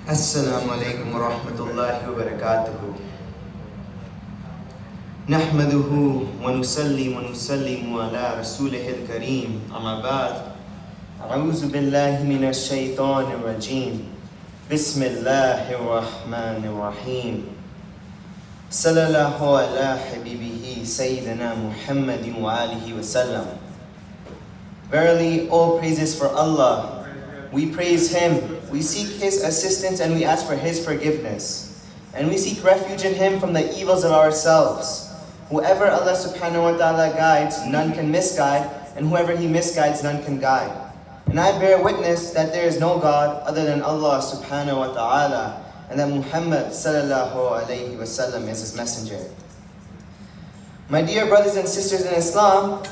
Assalamu Alaikum wa rahmatullahi wa barakatuhu. Nahmaduhu wa nusallimu ala rasulihil kareem. Amma ba'd. A'udhu billahi minash shaitanir rajeem. Bismillahir rahmanir rahim. Sallallahu ala habibihi Sayyidina Muhammadin wa alihi wa sallam. Verily, all praises for Allah. We praise Him, we seek His assistance, and we ask for His forgiveness. And we seek refuge in Him from the evils of ourselves. Whoever Allah subhanahu wa ta'ala guides, none can misguide, and whoever He misguides, none can guide. And I bear witness that there is no God other than Allah subhanahu wa ta'ala, and that Muhammad sallallahu alayhi wa sallam is His messenger. My dear brothers and sisters in Islam,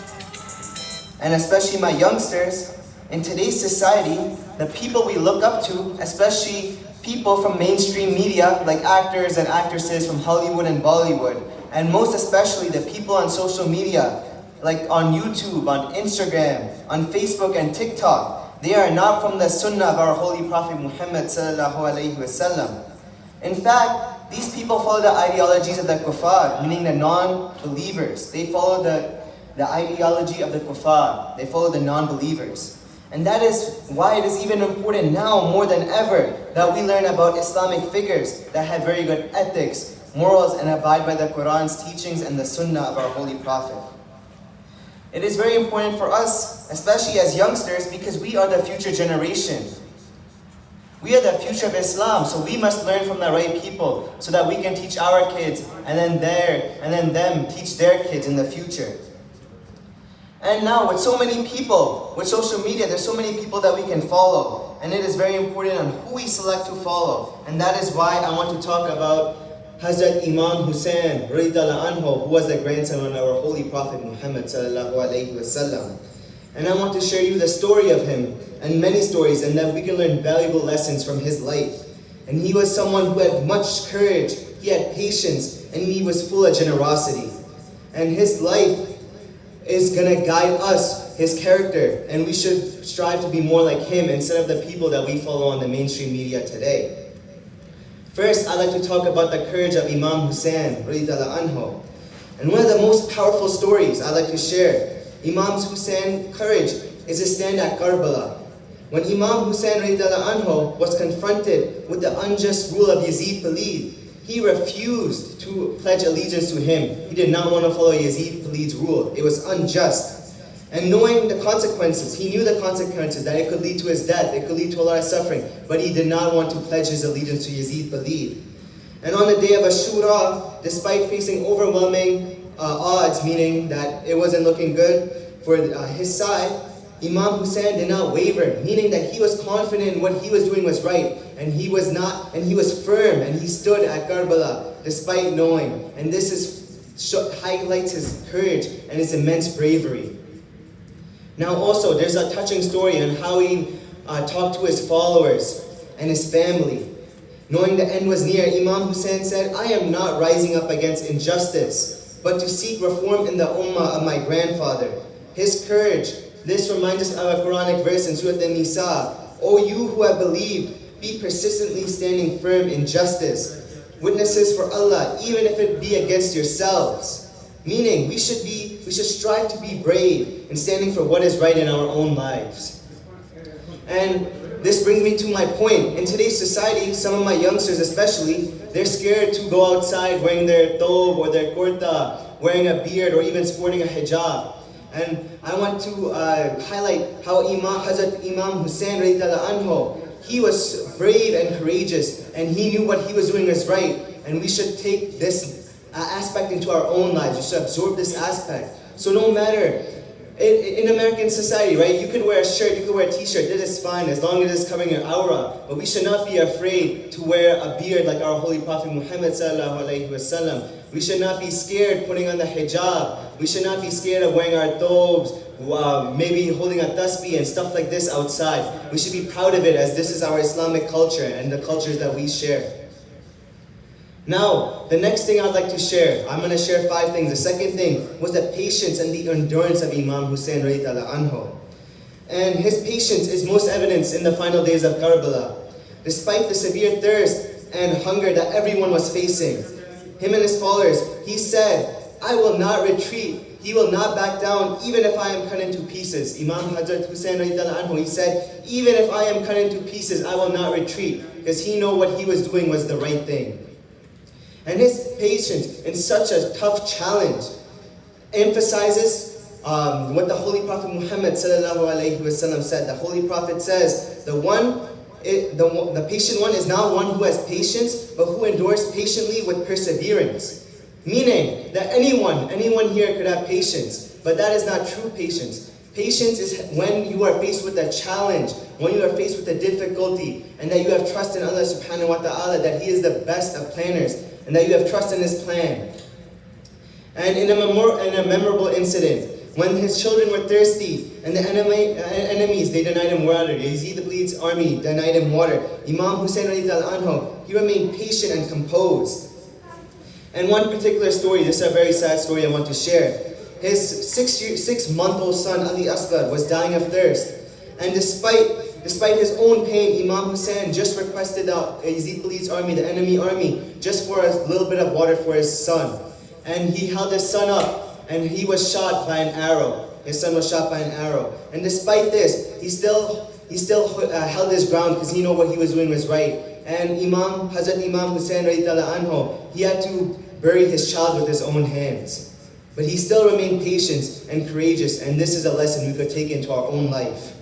and especially my youngsters, in today's society, the people we look up to, especially people from mainstream media like actors and actresses from Hollywood and Bollywood, and most especially the people on social media like on YouTube, on Instagram, on Facebook and TikTok, they are not from the Sunnah of our Holy Prophet Muhammad sallallahu alaihi wasallam. In fact, these people follow the ideologies of the kuffar, meaning the non-believers. They follow the ideology of the kuffar. They follow the non-believers. And that is why it is even important now more than ever that we learn about Islamic figures that have very good ethics, morals, and abide by the Quran's teachings and the Sunnah of our Holy Prophet. It is very important for us, especially as youngsters, because we are the future generation. We are the future of Islam, so we must learn from the right people so that we can teach our kids and then them teach their kids in the future. And now with so many people, with social media, there's so many people that we can follow. And it is very important on who we select to follow. And that is why I want to talk about Hazrat Imam Hussain radhiyallahu anhu, who was the grandson of our Holy Prophet Muhammad sallallahu alayhi wasallam. And I want to share you the story of him and many stories, and that we can learn valuable lessons from his life. And he was someone who had much courage, he had patience, and he was full of generosity. And his life is going to guide us, his character, and we should strive to be more like him instead of the people that we follow on the mainstream media today. First, I'd like to talk about the courage of Imam Hussain radhiyallahu anhu. And one of the most powerful stories I'd like to share, Imam Hussein's courage, is his stand at Karbala. When Imam Hussain radhiyallahu anhu was confronted with the unjust rule of Yazid Khalid, he refused to pledge allegiance to him. He did not want to follow Yazid Khalid's rule. It was unjust. And knowing the consequences, he knew the consequences, that it could lead to his death, it could lead to a lot of suffering, but he did not want to pledge his allegiance to Yazid Khalid. And on the day of Ashura, despite facing overwhelming odds, meaning that it wasn't looking good for his side, Imam Hussain did not waver, meaning that he was confident in what he was doing was right, and he was firm, and he stood at Karbala despite knowing. And this highlights his courage and his immense bravery. Now also, there's a touching story on how he talked to his followers and his family. Knowing the end was near, Imam Hussain said, "I am not rising up against injustice, but to seek reform in the ummah of my grandfather." His courage. This reminds us of a Quranic verse in Surah An-Nisa. "O you who have believed, be persistently standing firm in justice, witnesses for Allah, even if it be against yourselves." Meaning, we should strive to be brave in standing for what is right in our own lives. And this brings me to my point. In today's society, some of my youngsters especially, they're scared to go outside wearing their thobe or their kurta, wearing a beard, or even sporting a hijab. And I want to highlight how Hazrat Imam Hussain radhiyallahu anhu, he was brave and courageous, and he knew what he was doing was right. And we should take this aspect into our own lives. We should absorb this aspect. So no matter, in American society, right, you could wear a shirt, you could wear a t-shirt, that is fine, as long as it's covering your aura. But we should not be afraid to wear a beard like our Holy Prophet Muhammad sallallahu alayhi wasallam. We should not be scared putting on the hijab. We should not be scared of wearing our thobes, maybe holding a tasbih and stuff like this outside. We should be proud of it, as this is our Islamic culture and the cultures that we share. Now, the next thing I'd like to share, I'm going to share 5 things. The second thing was the patience and the endurance of Imam Hussain radhiyallahu anhu. And his patience is most evidenced in the final days of Karbala. despite the severe thirst and hunger that everyone was facing. Him and his followers, he said, I will not retreat. He will not back down even if I am cut into pieces. Imam Hazrat Hussain radiallahu anhu, he said, even if I am cut into pieces, I will not retreat, because he knew what he was doing was the right thing. And his patience in such a tough challenge emphasizes what the Holy Prophet Muhammad sallallahu alaihi wasallam said. The Holy Prophet says, the patient one is not one who has patience, but who endures patiently with perseverance. Meaning that anyone here could have patience, but that is not true patience. Patience is when you are faced with a challenge, when you are faced with a difficulty, and that you have trust in Allah subhanahu wa ta'ala, that He is the best of planners, and that you have trust in His plan. And in a memorable incident, when his children were thirsty, and the enemies, they denied him water. Yazid ibn's army denied him water. Imam Hussain radiallahu anhu, he remained patient and composed. And one particular story, this is a very sad story I want to share. His 6-month-old son, Ali Asghar, was dying of thirst. And despite his own pain, Imam Hussain just requested Yazid ibn's army, the enemy army, just for a little bit of water for his son. And he held his son up, and he was shot by an arrow. His son was shot by an arrow. And despite this, he still held his ground, because he knew what he was doing was right. And Hazrat Imam Hussain radiallahu anhu, he had to bury his child with his own hands. But he still remained patient and courageous, and this is a lesson we could take into our own life.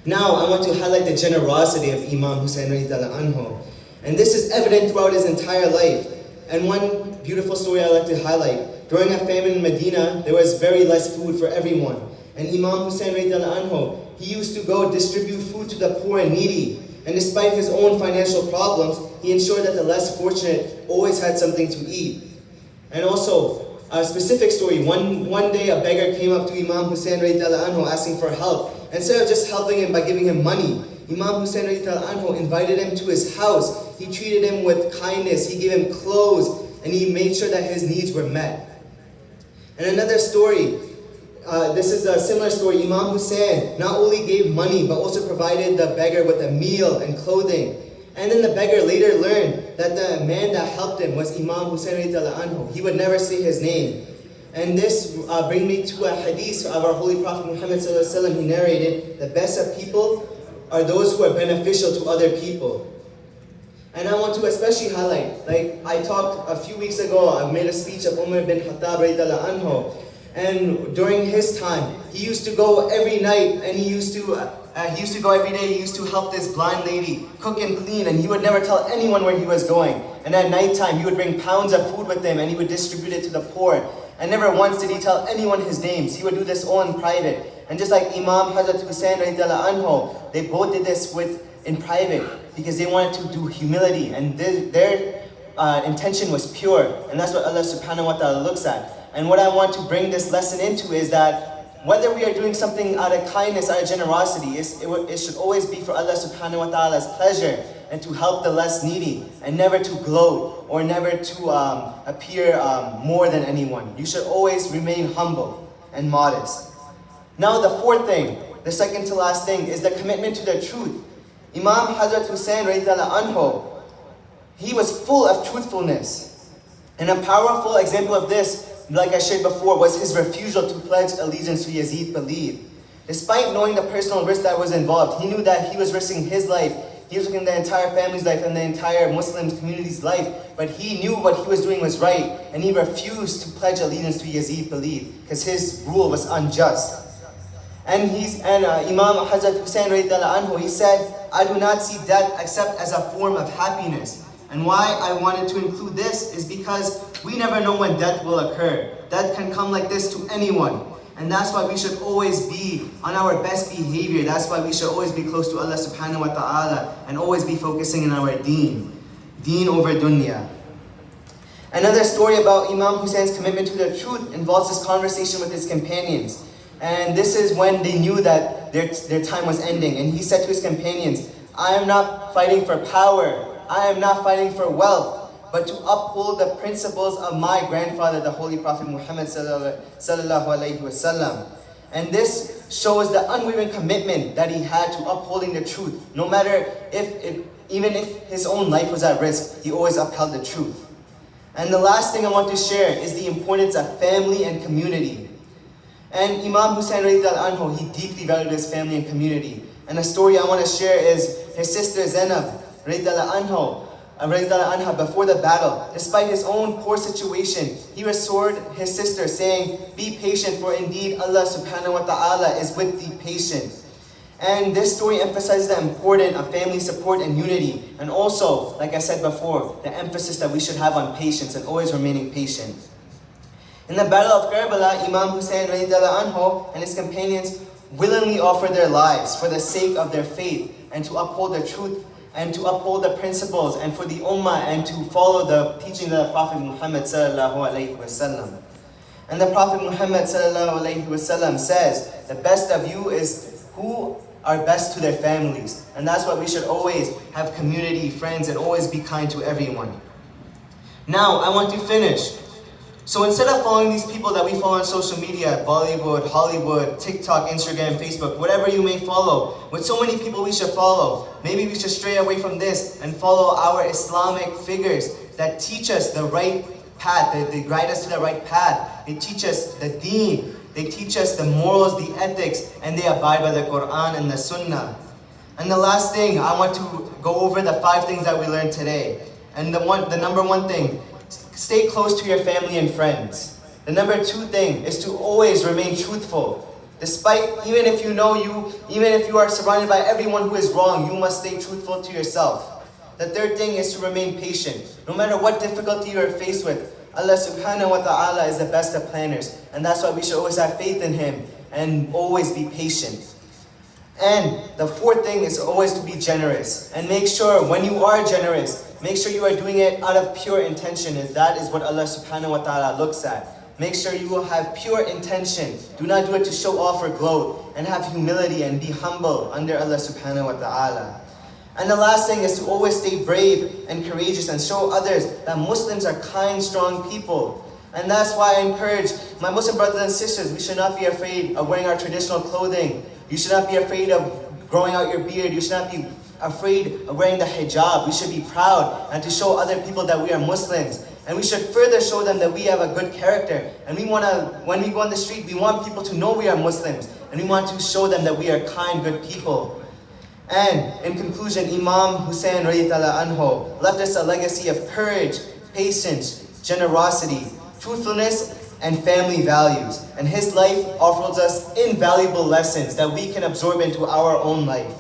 Now, I want to highlight the generosity of Imam Hussain radiallahu anhu. And this is evident throughout his entire life. And one beautiful story I'd like to highlight. During a famine in Medina, there was very less food for everyone. And Imam Hussain radiallahu anhu, he used to go distribute food to the poor and needy. And despite his own financial problems, he ensured that the less fortunate always had something to eat. And also, a specific story, one day a beggar came up to Imam Hussain radiallahu anhu asking for help. Instead of just helping him by giving him money, Imam Hussain radiallahu anhu invited him to his house. He treated him with kindness, he gave him clothes, and he made sure that his needs were met. And another story, this is a similar story. Imam Hussain not only gave money, but also provided the beggar with a meal and clothing. And then the beggar later learned that the man that helped him was Imam Hussain radiallahu anhu. He would never say his name. And this brings me to a hadith of our Holy Prophet Muhammad sallallahu alaihi wasallam. He narrated, the best of people are those who are beneficial to other people. And I want to especially highlight, like I talked a few weeks ago, I made a speech of Umar bin Khattab radiallahu anhu. And during his time, he used to go every night, and he used to go every day. He used to help this blind lady cook and clean, and he would never tell anyone where he was going. And at nighttime, he would bring pounds of food with him, and he would distribute it to the poor. And never once did he tell anyone his names. He would do this all in private. And just like Imam Hazrat Hussain radiallahu anhu, they both did this in private, because they wanted to do humility, and their intention was pure. And that's what Allah subhanahu wa ta'ala looks at. And what I want to bring this lesson into is that whether we are doing something out of kindness, out of generosity, it should always be for Allah subhanahu wa ta'ala's pleasure, and to help the less needy, and never to gloat, or never to appear more than anyone. You should always remain humble and modest. Now the fourth thing, the second to last thing, is the commitment to the truth. Imam Hazrat Hussain radiallahu anhu, he was full of truthfulness. And a powerful example of this, like I shared before, was his refusal to pledge allegiance to Yazid Bali. Despite knowing the personal risk that was involved, he knew that he was risking his life, he was risking the entire family's life and the entire Muslim community's life, but he knew what he was doing was right, and he refused to pledge allegiance to Yazid Bali, because his rule was unjust. And Imam Hazrat Hussain radiallahu anhu, he said, I do not see death except as a form of happiness. And why I wanted to include this is because we never know when death will occur. Death can come like this to anyone. And that's why we should always be on our best behavior. That's why we should always be close to Allah subhanahu wa ta'ala, and always be focusing on our deen. Deen over dunya. Another story about Imam Hussein's commitment to the truth involves his conversation with his companions. And this is when they knew that their time was ending. And he said to his companions, I am not fighting for power, I am not fighting for wealth, but to uphold the principles of my grandfather, the Holy Prophet Muhammad sallallahu alaihi wasallam. And this shows the unwavering commitment that he had to upholding the truth. No matter even if his own life was at risk, he always upheld the truth. And the last thing I want to share is the importance of family and community. And Imam Hussain radiallahu anhu, he deeply valued his family and community. And a story I want to share is his sister Zainab radiallahu anha, before the battle, despite his own poor situation, he restored his sister, saying, "Be patient, for indeed Allah subhanahu wa ta'ala is with the patient." And this story emphasizes the importance of family support and unity. And also, like I said before, the emphasis that we should have on patience and always remaining patient. In the Battle of Karbala, Imam Hussain radiallahu anhu and his companions willingly offered their lives for the sake of their faith and to uphold the truth and to uphold the principles and for the ummah and to follow the teaching of the Prophet Muhammad sallallahu alaihi wasallam. And the Prophet Muhammad sallallahu alaihi wasallam says, the best of you is who are best to their families. And that's why we should always have community, friends, and always be kind to everyone. Now, I want to finish. So instead of following these people that we follow on social media, Bollywood, Hollywood, TikTok, Instagram, Facebook, whatever you may follow, with so many people we should follow, maybe we should stray away from this and follow our Islamic figures that teach us the right path, they guide us to the right path. They teach us the Deen, they teach us the morals, the ethics, and they abide by the Quran and the Sunnah. And the last thing, I want to go over the 5 things that we learned today. And the number 1 thing, stay close to your family and friends. The number 2 thing is to always remain truthful. Despite, even if you are surrounded by everyone who is wrong, you must stay truthful to yourself. The 3rd thing is to remain patient. No matter what difficulty you are faced with, Allah subhanahu wa ta'ala is the best of planners. And that's why we should always have faith in Him and always be patient. And the 4th thing is always to be generous. And make sure when you are generous, make sure you are doing it out of pure intention, as that is what Allah subhanahu wa ta'ala looks at. Make sure you will have pure intention. Do not do it to show off or gloat. And have humility and be humble under Allah subhanahu wa ta'ala. And the last thing is to always stay brave and courageous and show others that Muslims are kind, strong people. And that's why I encourage my Muslim brothers and sisters, we should not be afraid of wearing our traditional clothing. You should not be afraid of growing out your beard. You should not be afraid of wearing the hijab. We should be proud and to show other people that we are Muslims. And we should further show them that we have a good character. And when we go on the street, we want people to know we are Muslims. And we want to show them that we are kind, good people. And in conclusion, Imam Hussain radiallahu anhu left us a legacy of courage, patience, generosity, truthfulness, and family values. And his life offers us invaluable lessons that we can absorb into our own life.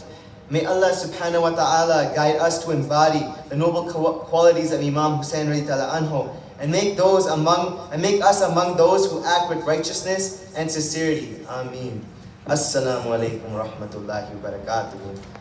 May Allah subhanahu wa ta'ala guide us to embody the noble qualities of Imam Hussain radiallahu anhu and make us among those who act with righteousness and sincerity. Ameen. Assalamu Alaikum wa rahmatullahi wa barakatuh.